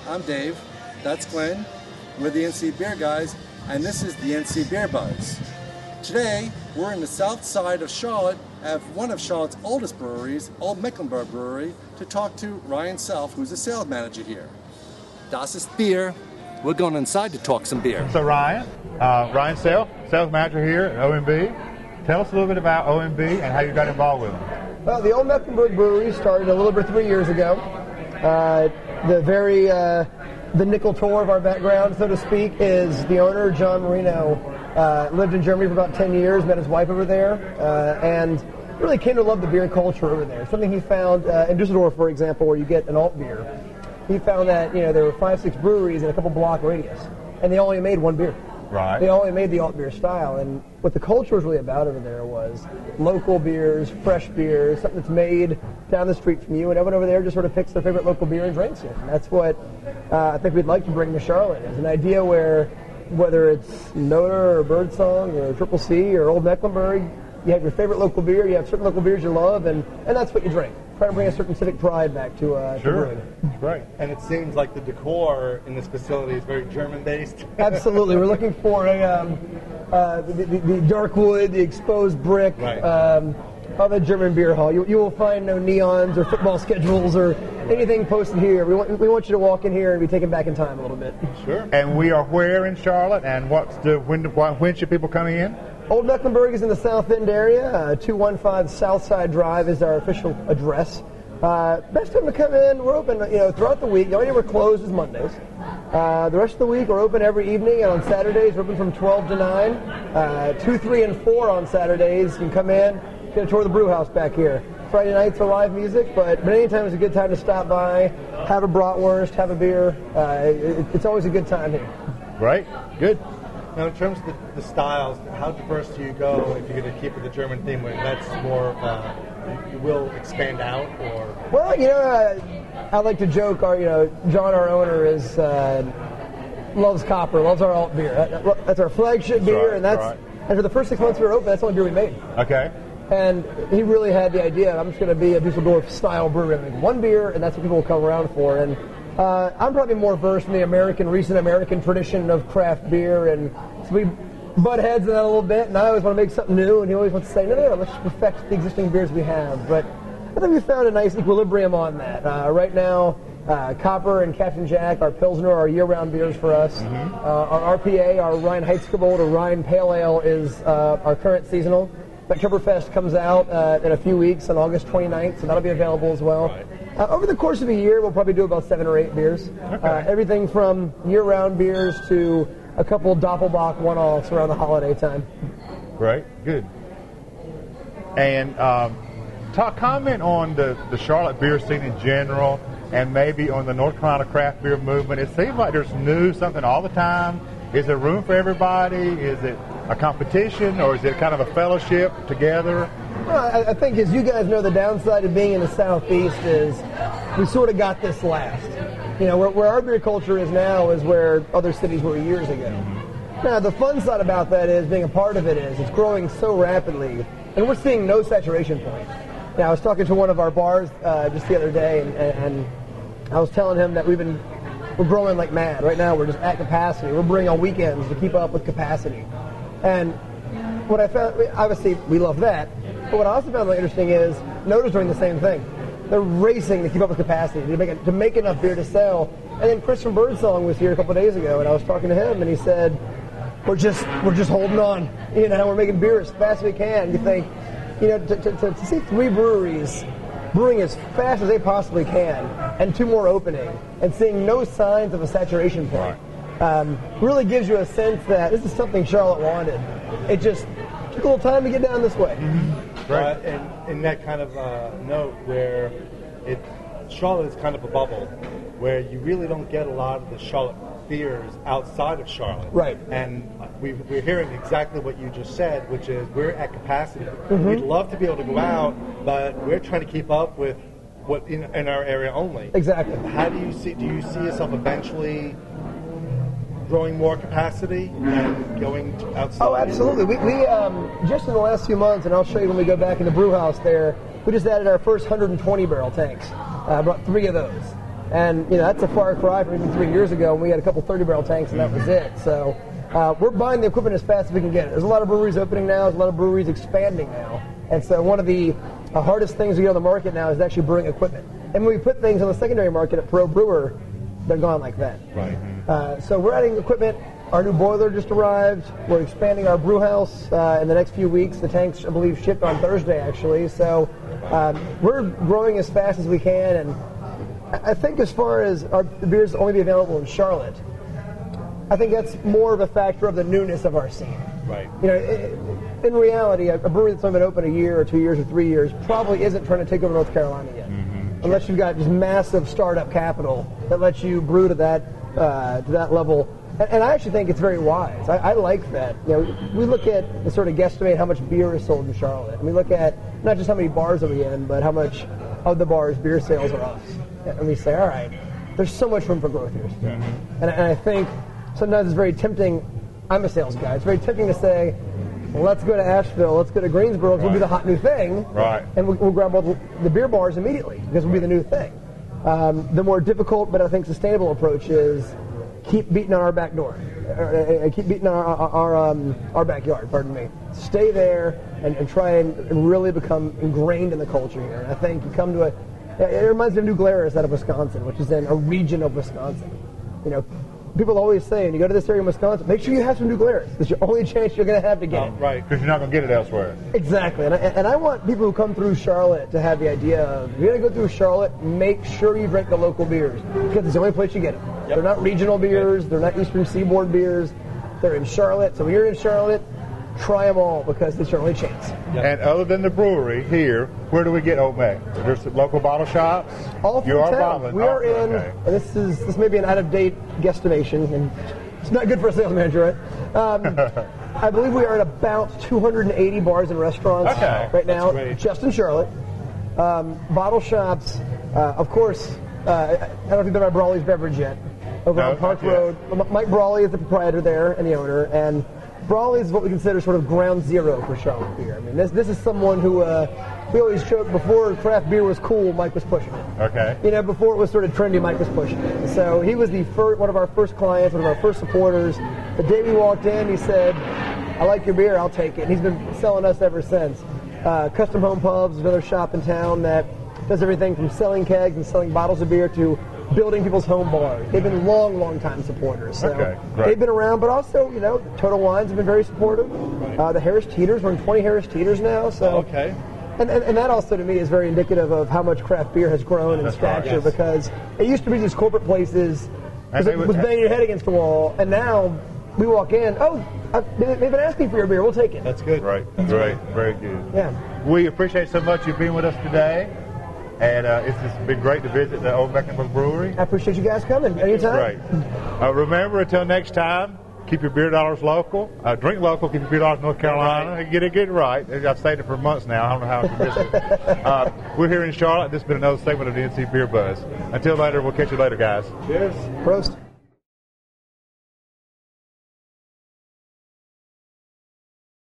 I'm Dave. That's Glenn. We're the NC Beer guys, and this is the NCBeerBuzz. Today, we're in the south side of Charlotte at one of Charlotte's oldest breweries, Olde Mecklenburg Brewery, to talk to Ryan Self, who's the sales manager here. Das ist Bier. We're going inside to talk some beer. So Ryan Self, sales manager here at OMB. Tell us a little bit about OMB and how you got involved with them. Well, the Olde Mecklenburg Brewery started a little over 3 years ago. The nickel tour of our background, so to speak, is the owner, John Marino, lived in Germany for about 10 years, met his wife over there, and really came to love the beer culture over there. Something he found in Düsseldorf, for example, where you get an alt beer. He found that there were 5-6 breweries in a couple block radius, and they only made one beer. Right. They only made the alt beer style, and what the culture was really about over there was local beers, fresh beers, something that's made down the street from you, and everyone over there just sort of picks their favorite local beer and drinks it. And that's what I think we'd like to bring to Charlotte, is an idea where, whether it's Noter or Birdsong or Triple C or Olde Mecklenburg, you have your favorite local beer, you have certain local beers you love, and that's what you drink. Try to bring a certain civic pride back to brewing. Right. And it seems like the decor in this facility is very German-based. Absolutely. We're looking for the dark wood, the exposed brick, right. Of a German beer hall. You will find no neons or football schedules or anything posted here. We want you to walk in here and be taken back in time a little bit. Sure. And we are where in Charlotte, and when should people come in? Olde Mecklenburg is in the South End area. 215 Southside Drive is our official address. Best time to come in. We're open, throughout the week. The only day we're closed is Mondays. The rest of the week we're open every evening, and on Saturdays we're open from 12 to 9. 2, 3, and 4 on Saturdays. You can come in, get a tour of the brew house back here. Friday nights are live music, but anytime is a good time to stop by, have a bratwurst, have a beer. It's always a good time here. Right. Good. Now, in terms of the styles, how diverse do you go if you're going to keep with the German theme? When that's more, you will expand out, or? Well, I like to joke. John, our owner, loves copper, loves our alt beer. That's our flagship beer, right, and for the first 6 months we were open, that's the only beer we made. Okay. And he really had the idea, I'm just going to be a Dusseldorf style brewery. I'm going to make one beer, and that's what people will come around for. And I'm probably more versed in the recent American tradition of craft beer, and so we butt heads in that a little bit, and I always want to make something new, and he always wants to say, no, let's just perfect the existing beers we have. But I think we found a nice equilibrium on that. Right now, Copper and Captain Jack, our Pilsner, are year-round beers for us. Mm-hmm. Our RPA, our Reinheitsgebot, or Rhine Pale Ale, is our current seasonal. Oktoberfest comes out in a few weeks on August 29th, so that'll be available as well. Right. Over the course of a year, we'll probably do about 7 or 8 beers. Okay. Everything from year-round beers to a couple Doppelbock one-offs around the holiday time. Right, good. And comment on the Charlotte beer scene in general, and maybe on the North Carolina craft beer movement. It seems like there's something all the time. Is there room for everybody? Is it a competition, or is it kind of a fellowship together? Well, I think, as you guys know, the downside of being in the Southeast is we sort of got this last. Where our beer culture is now is where other cities were years ago. Mm-hmm. Now, the fun side about that is, being a part of it, is it's growing so rapidly, and we're seeing no saturation point. Now, I was talking to one of our bars just the other day, and I was telling him that we're growing like mad. Right now, we're just at capacity. We're bringing on weekends to keep up with capacity. And what I found, obviously, we love that. But what I also found really interesting is Noter's doing the same thing. They're racing to keep up with capacity, to make enough beer to sell. And then Chris from Birdsong was here a couple of days ago, and I was talking to him, and he said, we're just holding on. We're making beer as fast as we can. You think, to see 3 breweries brewing as fast as they possibly can, and 2 more opening, and seeing no signs of a saturation point, really gives you a sense that this is something Charlotte wanted. It just took a little time to get down this way. Mm-hmm. Right. And in that kind of note, where Charlotte is kind of a bubble, where you really don't get a lot of the Charlotte beers outside of Charlotte. Right. And we're hearing exactly what you just said, which is we're at capacity. Mm-hmm. We'd love to be able to go out, but we're trying to keep up with what in our area only. Exactly. How do you see yourself eventually growing more capacity and going outside? Oh, absolutely. We just in the last few months, and I'll show you when we go back in the brew house there, we just added our first 120 barrel tanks. I brought 3 of those. And that's a far cry from even 3 years ago when we had a couple 30-barrel tanks and that was it. So we're buying the equipment as fast as we can get it. There's a lot of breweries opening now. There's a lot of breweries expanding now. And so one of the hardest things to get on the market now is actually brewing equipment. And when we put things on the secondary market at Pro Brewer, they're gone like that. Right. So we're adding equipment. Our new boiler just arrived. We're expanding our brew house in the next few weeks. The tanks, I believe, shipped on Thursday, actually. So we're growing as fast as we can. And I think as far as the beers only be available in Charlotte, I think that's more of a factor of the newness of our scene. Right. In reality, a brewery that's only been open a year or 2 years or 3 years probably isn't trying to take over North Carolina yet. Unless you've got just massive startup capital that lets you brew to that level. And I actually think it's very wise. I like that. We look at and sort of guesstimate how much beer is sold in Charlotte. And we look at not just how many bars are we in, but how much of the bars beer sales are us. And we say, all right, there's so much room for growth here. And I think sometimes it's very tempting. I'm a sales guy. It's very tempting to say, well, let's go to Asheville, let's go to Greensboro, we'll be the hot new thing. Right. And we'll grab all the beer bars immediately because we'll be the new thing. The more difficult, but I think sustainable approach is keep beating on our back door. Keep beating on our backyard, pardon me. Stay there and try and really become ingrained in the culture here. And I think you come to it reminds me of New Glarus out of Wisconsin, which is in a region of Wisconsin. People always say, when you go to this area in Wisconsin, make sure you have some New Glarus. It's your only chance you're going to have to get it. Right, because you're not going to get it elsewhere. Exactly. And I want people who come through Charlotte to have the idea of, if you're going to go through Charlotte, make sure you drink the local beers, because it's the only place you get them. Yep. They're not regional beers. They're not Eastern Seaboard beers. They're in Charlotte. So when you're in Charlotte, try them all, because it's your only chance. Yep. And other than the brewery here, where do we get Olde Meck? There's local bottle shops. All through town. We are in, and this may be an out-of-date guesstimation, and it's not good for a sales manager, right? I believe we are at about 280 bars and restaurants right now, just in Charlotte. Bottle shops, of course. I don't know if you've been by Brawley's Beverage yet, over on Park Road. Mike Brawley is the proprietor there and the owner, and Brawley is what we consider sort of ground zero for Charlotte beer. I mean, this is someone who we always joke, before craft beer was cool, Mike was pushing it. Okay. Before it was sort of trendy, Mike was pushing it. So he was one of our first clients, one of our first supporters. The day we walked in, he said, "I like your beer, I'll take it." And he's been selling us ever since. Custom Home Pubs is another shop in town that does everything from selling kegs and selling bottles of beer to building people's home bars. They've been long time supporters. So they've been around, but also, Total Wines have been very supportive. The Harris Teeters, we're in 20 Harris Teeters now. So and that also to me is very indicative of how much craft beer has grown in stature, because it used to be these corporate places was banging your head against the wall, and now we walk in, they've been asking for your beer, we'll take it. That's good. Right, great, very good. Yeah. We appreciate so much you being with us today. And it's just been great to visit the Olde Mecklenburg Brewery. I appreciate you guys coming anytime. Great. Remember, until next time, keep your beer dollars local. Drink local, keep your beer dollars North Carolina. Right. Get it right. I've stayed it for months now. I don't know how I can miss it. We're here in Charlotte. This has been another segment of the NC Beer Buzz. Until later, we'll catch you later, guys. Cheers. Prost.